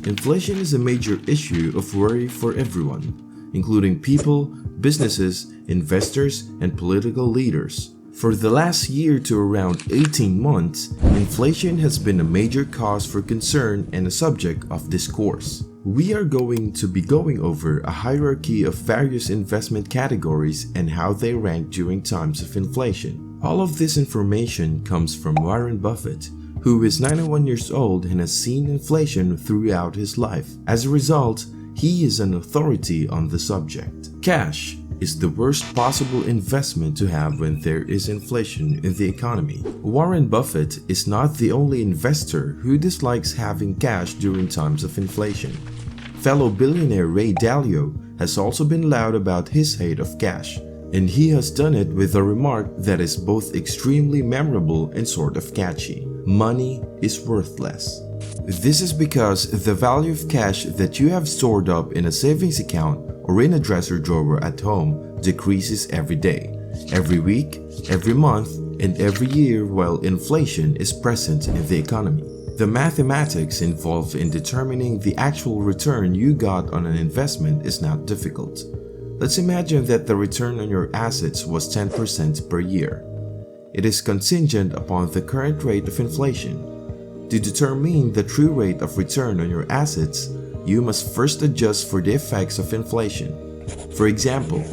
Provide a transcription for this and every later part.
Inflation is a major issue of worry for everyone, including people, businesses, investors, and political leaders. For the last year to around 18 months, inflation has been a major cause for concern and a subject of discourse. We are going to be going over a hierarchy of various investment categories and how they rank during times of inflation. All of this information comes from Warren Buffett, who is 91 years old and has seen inflation throughout his life. As a result, he is an authority on the subject. Cash is the worst possible investment to have when there is inflation in the economy. Warren Buffett is not the only investor who dislikes having cash during times of inflation. Fellow billionaire Ray Dalio has also been loud about his hate of cash, and he has done it with a remark that is both extremely memorable and sort of catchy. Money is worthless. This is because the value of cash that you have stored up in a savings account or in a dresser drawer at home decreases every day, every week, every month, and every year while inflation is present in the economy. The mathematics involved in determining the actual return you got on an investment is not difficult. Let's imagine that the return on your assets was 10% per year. It is contingent upon the current rate of inflation. To determine the true rate of return on your assets, you must first adjust for the effects of inflation. For example,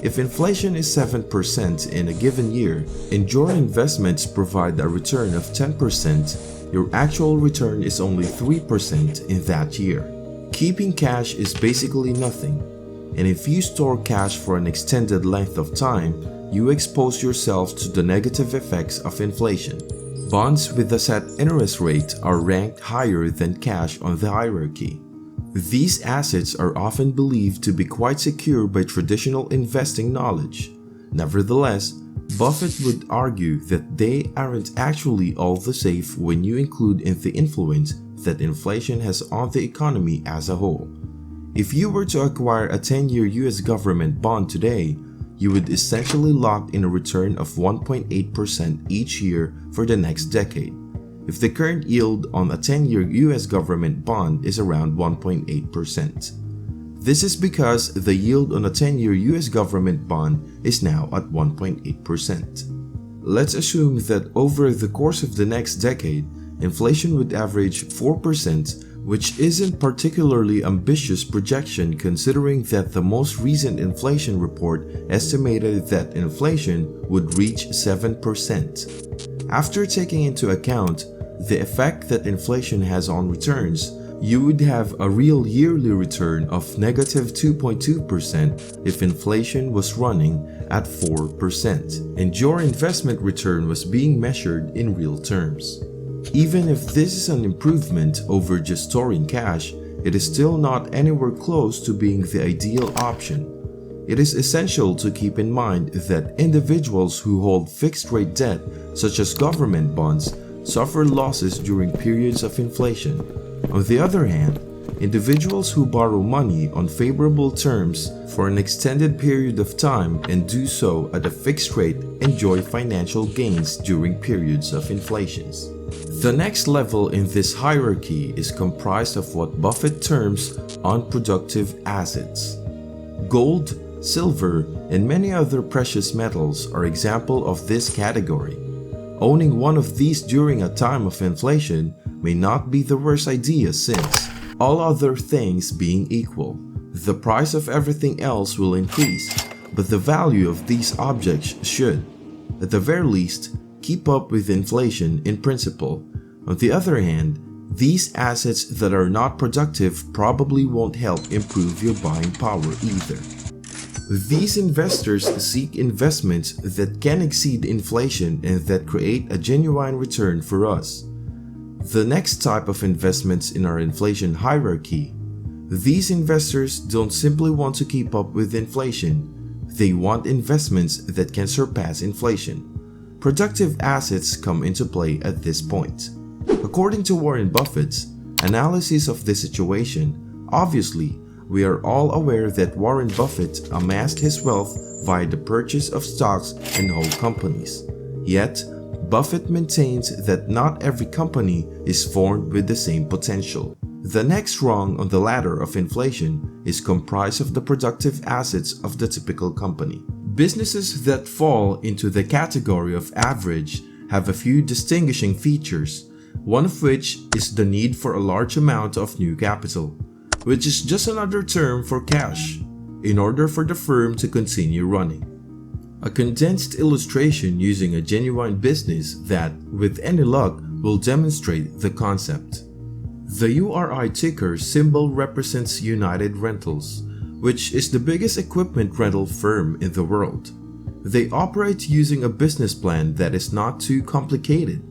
if inflation is 7% in a given year and your investments provide a return of 10%, your actual return is only 3% in that year. Keeping cash is basically nothing, and if you store cash for an extended length of time, you expose yourself to the negative effects of inflation. Bonds with a set interest rate are ranked higher than cash on the hierarchy. These assets are often believed to be quite secure by traditional investing knowledge. Nevertheless, Buffett would argue that they aren't actually all the safe when you include in the influence that inflation has on the economy as a whole. If you were to acquire a 10-year US government bond today, you would essentially lock in a return of 1.8% each year for the next decade, if the current yield on a 10-year US government bond is around 1.8%. This is because the yield on a 10-year US government bond is now at 1.8%. Let's assume that over the course of the next decade, inflation would average 4%, which isn't particularly ambitious projection considering that the most recent inflation report estimated that inflation would reach 7%. After taking into account the effect that inflation has on returns, you would have a real yearly return of negative 2.2% if inflation was running at 4% and your investment return was being measured in real terms. Even if this is an improvement over just storing cash, it is still not anywhere close to being the ideal option. It is essential to keep in mind that individuals who hold fixed-rate debt, such as government bonds, suffer losses during periods of inflation. On the other hand, individuals who borrow money on favorable terms for an extended period of time and do so at a fixed rate enjoy financial gains during periods of inflations. The next level in this hierarchy is comprised of what Buffett terms unproductive assets. Gold, silver, and many other precious metals are examples of this category. Owning one of these during a time of inflation may not be the worst idea since, all other things being equal, the price of everything else will increase, but the value of these objects should, at the very least, keep up with inflation in principle. On the other hand, these assets that are not productive probably won't help improve your buying power either. These investors seek investments that can exceed inflation and that create a genuine return for us. The next type of investments in our inflation hierarchy. These investors don't simply want to keep up with inflation, they want investments that can surpass inflation. Productive assets come into play at this point. According to Warren Buffett's analysis of this situation, obviously, we are all aware that Warren Buffett amassed his wealth via the purchase of stocks and whole companies. Yet, Buffett maintains that not every company is formed with the same potential. The next rung on the ladder of inflation is comprised of the productive assets of the typical company. Businesses that fall into the category of average have a few distinguishing features, one of which is the need for a large amount of new capital, which is just another term for cash, in order for the firm to continue running. A condensed illustration using a genuine business that, with any luck, will demonstrate the concept. The URI ticker symbol represents United Rentals, which is the biggest equipment rental firm in the world. They operate using a business plan that is not too complicated.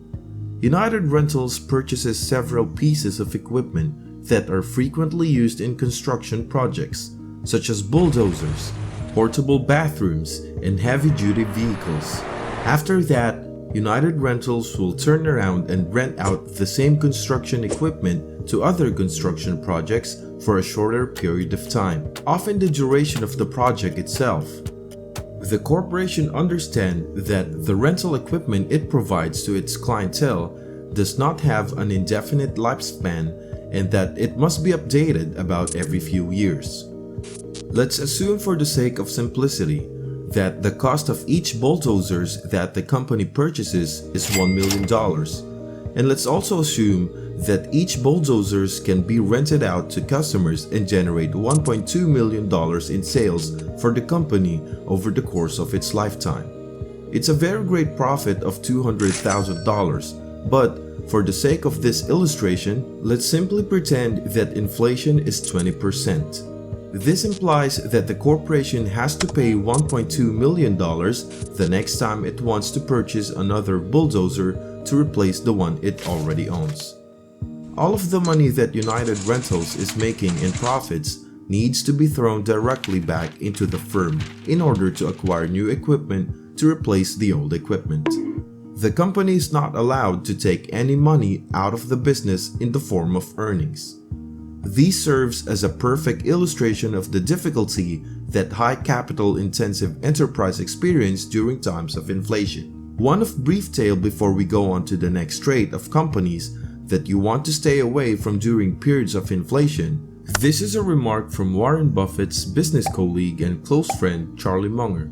United Rentals purchases several pieces of equipment that are frequently used in construction projects, such as bulldozers, portable bathrooms, and heavy-duty vehicles. After that, United Rentals will turn around and rent out the same construction equipment to other construction projects for a shorter period of time, often the duration of the project itself. The corporation understands that the rental equipment it provides to its clientele does not have an indefinite lifespan and that it must be updated about every few years. Let's assume for the sake of simplicity that the cost of each bulldozers that the company purchases is $1 million. And let's also assume that each bulldozers can be rented out to customers and generate $1.2 million in sales for the company over the course of its lifetime. It's a very great profit of $200,000, but for the sake of this illustration, let's simply pretend that inflation is 20%. This implies that the corporation has to pay $1.2 million the next time it wants to purchase another bulldozer to replace the one it already owns. All of the money that United Rentals is making in profits needs to be thrown directly back into the firm in order to acquire new equipment to replace the old equipment. The company is not allowed to take any money out of the business in the form of earnings. This serves as a perfect illustration of the difficulty that high capital-intensive enterprise experience during times of inflation. One of brief tale before we go on to the next trait of companies that you want to stay away from during periods of inflation. This is a remark from Warren Buffett's business colleague and close friend Charlie Munger,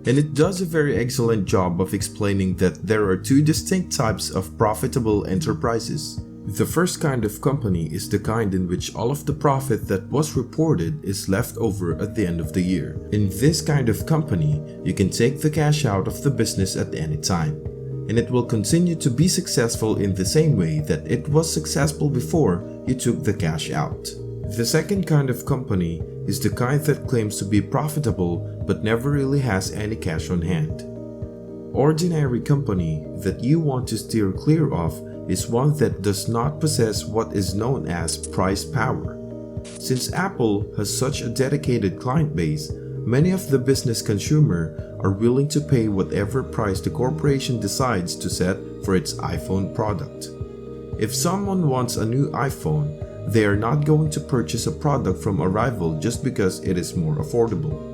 and it does a very excellent job of explaining that there are two distinct types of profitable enterprises. The first kind of company is the kind in which all of the profit that was reported is left over at the end of the year. In this kind of company, you can take the cash out of the business at any time, and it will continue to be successful in the same way that it was successful before you took the cash out. The second kind of company is the kind that claims to be profitable but never really has any cash on hand. Ordinary company that you want to steer clear of is one that does not possess what is known as price power. Since Apple has such a dedicated client base, many of the business consumer are willing to pay whatever price the corporation decides to set for its iPhone product. If someone wants a new iPhone, they are not going to purchase a product from a rival just because it is more affordable.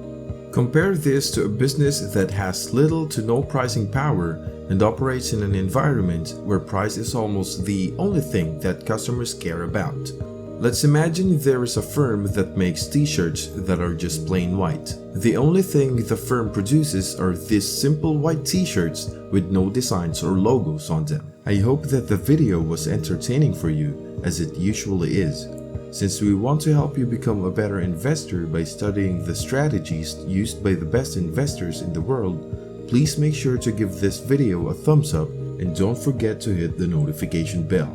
Compare this to a business that has little to no pricing power and operates in an environment where price is almost the only thing that customers care about. Let's imagine there is a firm that makes t-shirts that are just plain white. The only thing the firm produces are these simple white t-shirts with no designs or logos on them. I hope that the video was entertaining for you, as it usually is. Since we want to help you become a better investor by studying the strategies used by the best investors in the world, please make sure to give this video a thumbs up and don't forget to hit the notification bell.